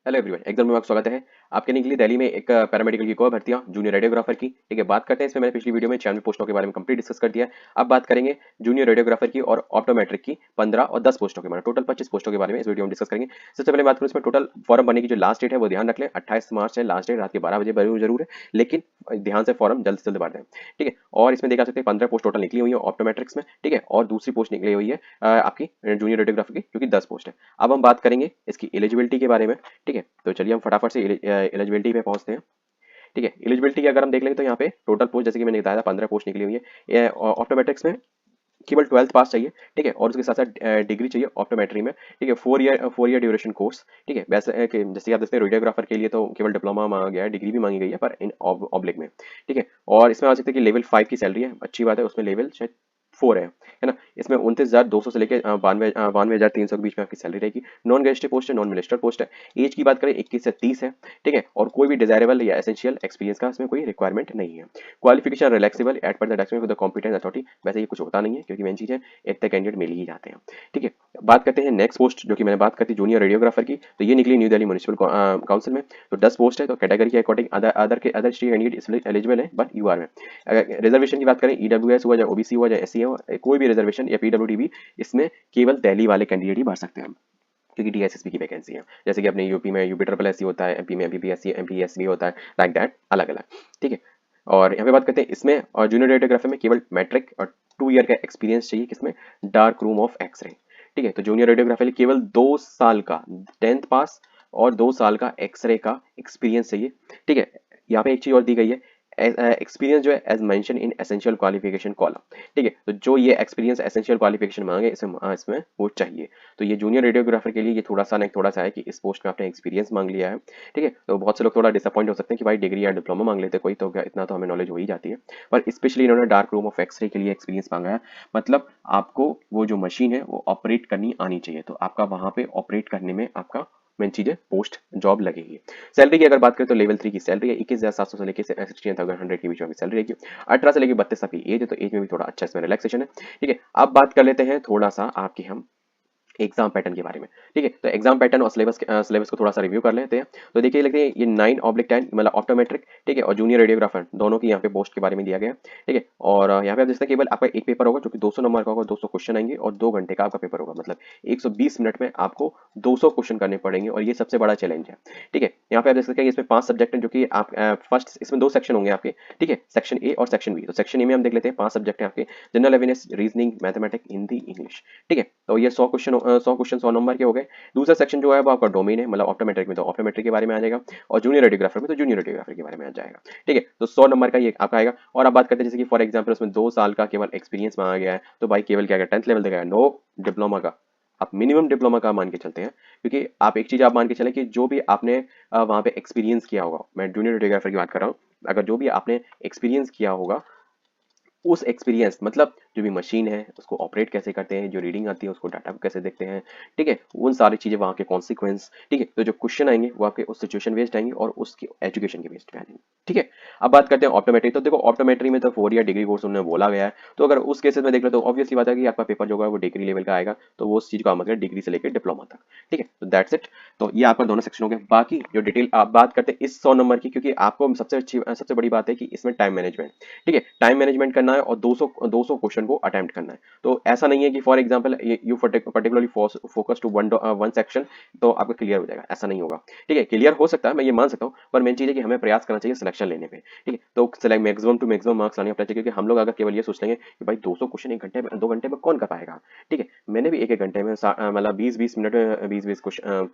Hello everyone, exam में आपका स्वागत है। आपके लिए दिल्ली में एक पैरामेडिकल की कोर भर्तियां जूनियर रेडियोग्राफर की। ठीक है, बात करते हैं इसमें। मैंने पिछली वीडियो में 96 पोस्टों के बारे में कंप्लीट डिस्कस कर दिया है। अब बात करेंगे जूनियर रेडियोग्राफर की और ऑप्टोमेट्रिक की 15 और 10 पोस्टों के बारे में। टोटल 25 पोस्टों के बारे में इस वीडियो में डिस्कस करेंगे। सबसे पहले बात करूँ, इसमें टोटल फॉर्म भरने की जो लास्ट डेट है वो ध्यान रख लें, 28 मार्च है लास्ट डेट। रात के 12 बजे भरे जरूर है, लेकिन ध्यान से फॉर्म जल्द से जल्द भर दें। ठीक है, और इसमें देखा सकते हैं 15 पोस्ट टोटल निकली हुई है ऑप्टोमेट्रिक्स में। ठीक है, और दूसरी पोस्ट निकली हुई है आपकी जूनियर रेडियोग्राफर की, जो कि 10 पोस्ट है। अब हम बात करेंगे इसकी एलिजिबिलिटी के बारे में। ठीक है, तो चलिए हम फटाफट से एलिजिबिलिटी पे पहुंचते हैं। ठीक है, एलिजिबिलिटी की अगर हम देख लेंगे तो यहाँ पे टोटल पोस्ट, जैसे कि मैंने बताया था, 15 पोस्ट निकली हुई है। ये ऑप्टोमेट्रिक्स में केवल 12th पास चाहिए। ठीक है, और उसके साथ साथ डिग्री चाहिए ऑप्टोमेट्री में। ठीक है, 4 ईयर ड्यूरेशन कोर्स। ठीक है, वैसे जैसे कि आप देखते हैं रेडियोग्राफर के लिए तो केवल डिप्लोमा मांगा गया है, डिग्री भी मांगी गई है पर इन ऑब्लिक में। ठीक है, और इसमें आ सकते हैं कि लेवल 5 की सैलरी है, अच्छी बात है। उसमें लेवल शायद 4 है ना। इसमें 29,200 से लेकर 92,300 के बीच में आपकी सैलरी रहेगी। नॉन गेस्टेड पोस्ट है, नॉन मिनिस्टर पोस्ट है। एज की बात करें 21 से 30 है। ठीक है, और कोई भी डिजायरेबल या एसेंशियल एक्सपीरियंस का इसमें कोई रिक्वायरमेंट नहीं है। क्वालिफिकेशन रिलैक्सेबल एट पर द कॉम्पिटेंट अथॉरिटी। वैसे ये कुछ होता नहीं है, क्योंकि मेन चीज है इतने कैंडिडेट मिल ही जाते हैं। ठीक है, बात करते हैं नेक्स्ट पोस्ट, जो कि मैंने बात करती जूनियर रेडियोग्राफर की, तो ये निकली न्यू दिल्ली म्युनिसिपल काउंसिल में। तो 10 पोस्ट है, तो कैटेगरी के according other state candidate eligible है, बट यूआर में। अगर रिजर्वेशन की बात करें, ईडब्ल्यूएस हुआ या ओबीसी हुआ या एससी हो, कोई भी रिजर्वेशन या पीडब्ल्यूडी, इसमें केवल दिल्ली वाले कैंडिडेट ही भर सकते हैं, क्योंकि डीएसएसपी की वैकेंसी है। जैसे कि अपने यूपी में यूपी ट्रिपल एससी होता है, एमपी में एमपीपीएससी एमपीएससी होता है, लाइक दैट, अलग अलग। ठीक है, और यहाँ पे बात करते हैं इसमें, और जूनियर रेडियोग्राफी में केवल मैट्रिक और 2 ईयर का एक्सपीरियंस चाहिए, किसमें, डार्क रूम ऑफ एक्सरे। ठीक है, तो जूनियर रेडियोग्राफी में केवल 2 साल का 10th पास और 2 साल का एक्सरे का एक्सपीरियंस चाहिए। ठीक है, यहाँ पे एक चीज और दी गई है, एक्सपीरियंस जो है as mention in essential qualification column. ठीक है, तो जो ये एक्सपीरियंस एसेंशियल क्वालिफिकेशन मांगे इसमें वो चाहिए। तो ये जूनियर रेडियोग्राफर के लिए ये थोड़ा सा है कि इस पोस्ट में आपने एक्सपीरियंस मांग लिया है। ठीक है, तो बहुत से लोग थोड़ा डिसअपॉइंट हो सकते हैं कि भाई डिग्री या डिप्लोमा मांग लेते कोई, तो क्या इतना तो हमें नॉलेज हो ही जाती है। पर स्पेशली इन्होंने डार्क रूम ऑफ एक्सरे के लिए एक्सपीरियंस मांगा है। मतलब आपको वो जो मशीन है वो ऑपरेट करनी आनी चाहिए, तो आपका वहां पे ऑपरेट करने में आपका मेन चीज है पोस्ट जॉब लगेगी। सैलरी की अगर बात करें तो लेवल 3 की सैलरी है 21,700 से लेकर 16,100 के बीच में सैलरी रहेगी। 18 से लेकर 32 आपकी एज है, तो एज में भी थोड़ा अच्छा इसमें रिलैक्सेशन है। ठीक है, अब बात कर लेते हैं थोड़ा सा आपके हम एग्जाम पैटर्न के बारे में। ठीक है, तो एग्जाम पैटर्न और सिलेबस को थोड़ा सा रिव्यू कर लेते हैं। तो देखिए लगते हैं ये 9/10 मतलब ऑप्टोमेट्रिक, ठीक है, और जूनियर रेडियोग्राफर दोनों की यहाँ पे पोस्ट के बारे में दिया गया है। ठीक है, और यहाँ पे आप देखते हैं केवल आपका एक पेपर होगा जो कि 200 नंबर का होगा, 200 क्वेश्चन आएंगे और 2 घंटे का आपका पेपर होगा। मतलब 120 मिनट में आपको 200 क्वेश्चन करने पड़ेंगे, और ये सबसे बड़ा चैलेंज है। ठीक है, यहाँ पे आप देख सकते हैं इसमें 5 सब्जेक्ट हैं, जो कि आप फर्स्ट इसमें 2 सेक्शन होंगे आपके। ठीक है, सेक्शन ए और सेक्शन बी। तो सेक्शन ए में हम देख लेते हैं 5 सब्जेक्ट हैं आपके, general awareness, reasoning, mathematics, Hindi, English. ठीक है, तो ये 100 नंबर के हो गए। दूसरा सेक्शन जो है वो आपका डोमेन है, मतलब ऑप्टोमेट्रिक में तो ऑप्टोमेट्रिक के बारे में आ जाएगा, और जूनियर रेडियोग्राफर में तो जूनियर रेडियोग्राफर के बारे में आ जाएगा। ठीक है, तो 100 नंबर का ये आपका आएगा। और अब बात करते हैं जैसे कि फॉर एग्जाम्पल उसमें 2 साल का केवल एक्सपीरियंस मांगा गया है, तो भाई केवल क्या 10th लेवल देगा, नो डिप्लोमा का। आप मिनिमम डिप्लोमा का मान के चलते हैं, क्योंकि आप एक चीज आप मान के चले कि जो भी आपने वहां पे एक्सपीरियंस किया होगा, मैं जूनियर रेडियोग्राफर की बात कर रहा हूँ, अगर जो भी आपने एक्सपीरियंस किया होगा, उस एक्सपीरियंस मतलब जो भी मशीन है उसको ऑपरेट कैसे करते हैं, जो रीडिंग आती है उसको डाटा को कैसे देखते हैं। ठीक है, उन सारी चीजें वहां के कॉन्सिक्वेंस। ठीक है, तो जो क्वेश्चन आएंगे वो आपके उस सिचुएशन बेस्ड आएंगे और उसकी एजुकेशन के बेस्ड पे आएंगे। ठीक है, अब बात करते हैं ऑप्टोमेट्री। तो देखो ऑप्टोमेट्री में तो 4 ईयर डिग्री कोर्स उन्होंने बोला गया है, तो अगर उस केसेस में देख लो तो ऑब्वियसली बात है कि आपका पेपर जो होगा वो डिग्री लेवल का आएगा, तो वो उस चीज का मतलब डिग्री से लेकर डिप्लोमा तक। ठीक है, तो दैट्स इट। तो ये आपका दोनों सेक्शन हो गए। बाकी जो डिटेल आप बात करते हैं इस 100 नंबर की, क्योंकि आपको सबसे बड़ी बात है कि इसमें टाइम मैनेजमेंट। ठीक है, टाइम मैनेजमेंट करना है और 200 क्वेश्चन को अटेम्प्ट करना है। तो ऐसा नहीं है कि for example you particularly focus to one section तो आपका क्लियर हो जाएगा, ऐसा नहीं होगा। ठीक है, क्लियर हो सकता है, मैं ये मान सकता हूँ, पर मेन चीज है कि हमें प्रयास करना चाहिए सिलेक्शन लेने पे। ठीक है, तो select maximum to maximum marks लाने अपने चाहिए, क्योंकि हम लोग अगर केवल ये सोच लेंगे कि भाई 200 क्वेश्चन 1 घंटे में 2 घंटे में कौन कर पाएगा। ठीक है, मैंने भी एक घंटे में मतलब 20-20 मिनट में 20-20 क्वेश्चन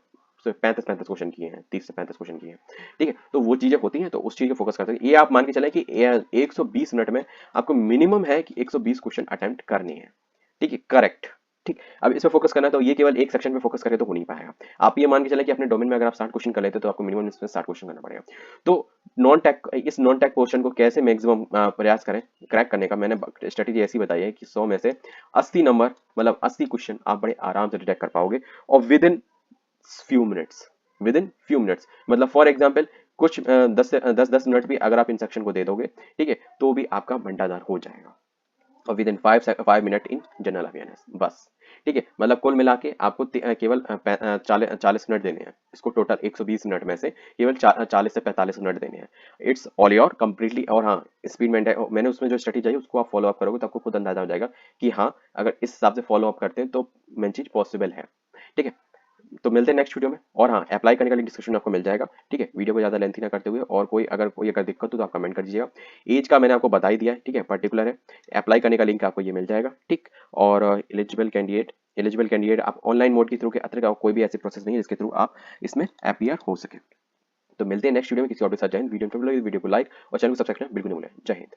35-35 क्वेश्चन किए हैं, 30 से 35 क्वेश्चन किए हैं। ठीक है, तो वो चीजें होती हैं, तो उस चीज को फोकस करते हैं। ये आप मान के चले कि 120 मिनट में आपको मिनिमम है कि 120 क्वेश्चन अटेम्प्ट करने हैं। ठीक है, करेक्ट। ठीक, अब इसमें फोकस करना है, तो ये केवल एक सेक्शन पे फोकस करे तो हो नहीं पाएगा। आप ये मान के चले कि अपने डोमेन में अगर आप 60 क्वेश्चन कर लेते हो तो आपको मिनिमम इसमें 60 क्वेश्चन करना पड़ेगा। तो नॉन टेक पोर्शन को कैसे मैक्सिमम प्रयास करें क्रैक करने का, मैंने स्ट्रेटेजी ऐसी बताई है कि 100 में से 80 नंबर मतलब 80 क्वेश्चन आप बड़े आराम से डिटेक्ट कर पाओगे, और विद इन फ्यू मिनट्स। मतलब फॉर एग्जाम्पल कुछ 10 मिनट भी अगर आप इन सेक्शन को दे दोगे, ठीक है, तो भी आपका भंडार हो जाएगा। और with in 5 minute in general awareness, बस। ठीक है, मतलब कुल मिला के आपको केवल 40 मिनट देने हैं। इसको टोटल 120 मिनट में से केवल 40 से 45 मिनट देने हैं। It's all your completely. और हाँ, स्पीड मैंने उसमें जो स्ट्रेटेजी है उसको आप फॉलो अप करोगे तो आपको खुद अंदाजा हो जाएगा कि हाँ, अगर इस हिसाब से फॉलो अप करते हैं तो मेन चीज पॉसिबल है। ठीक है, तो मिलते हैं नेक्स्ट वीडियो में। और हाँ, अप्लाई करने का लिंक डिस्क्रिप्शन में आपको मिल जाएगा। ठीक है, वीडियो को ज़्यादा लेंथी ना करते हुए, और कोई अगर दिक्कत हो तो आप कमेंट कर दीजिएगा। एज का मैंने आपको बता ही दिया है, ठीक है, पर्टिकुलर है। अप्लाई करने का लिंक आपको ये मिल जाएगा, ठीक। और एलिजिबल कैंडिडेट आप ऑनलाइन मोड के थ्रू के अतिरिक्त कोई भी ऐसी प्रोसेस नहीं है जिसके थ्रू आप इसमें अपीयर हो सके। तो मिलते हैं नेक्स्ट वीडियो में किसी और के साथ। जय हिंद। वीडियो को लाइक और चैनल को सब्सक्राइब करना बिल्कुल नहीं भूलें। जय हिंद।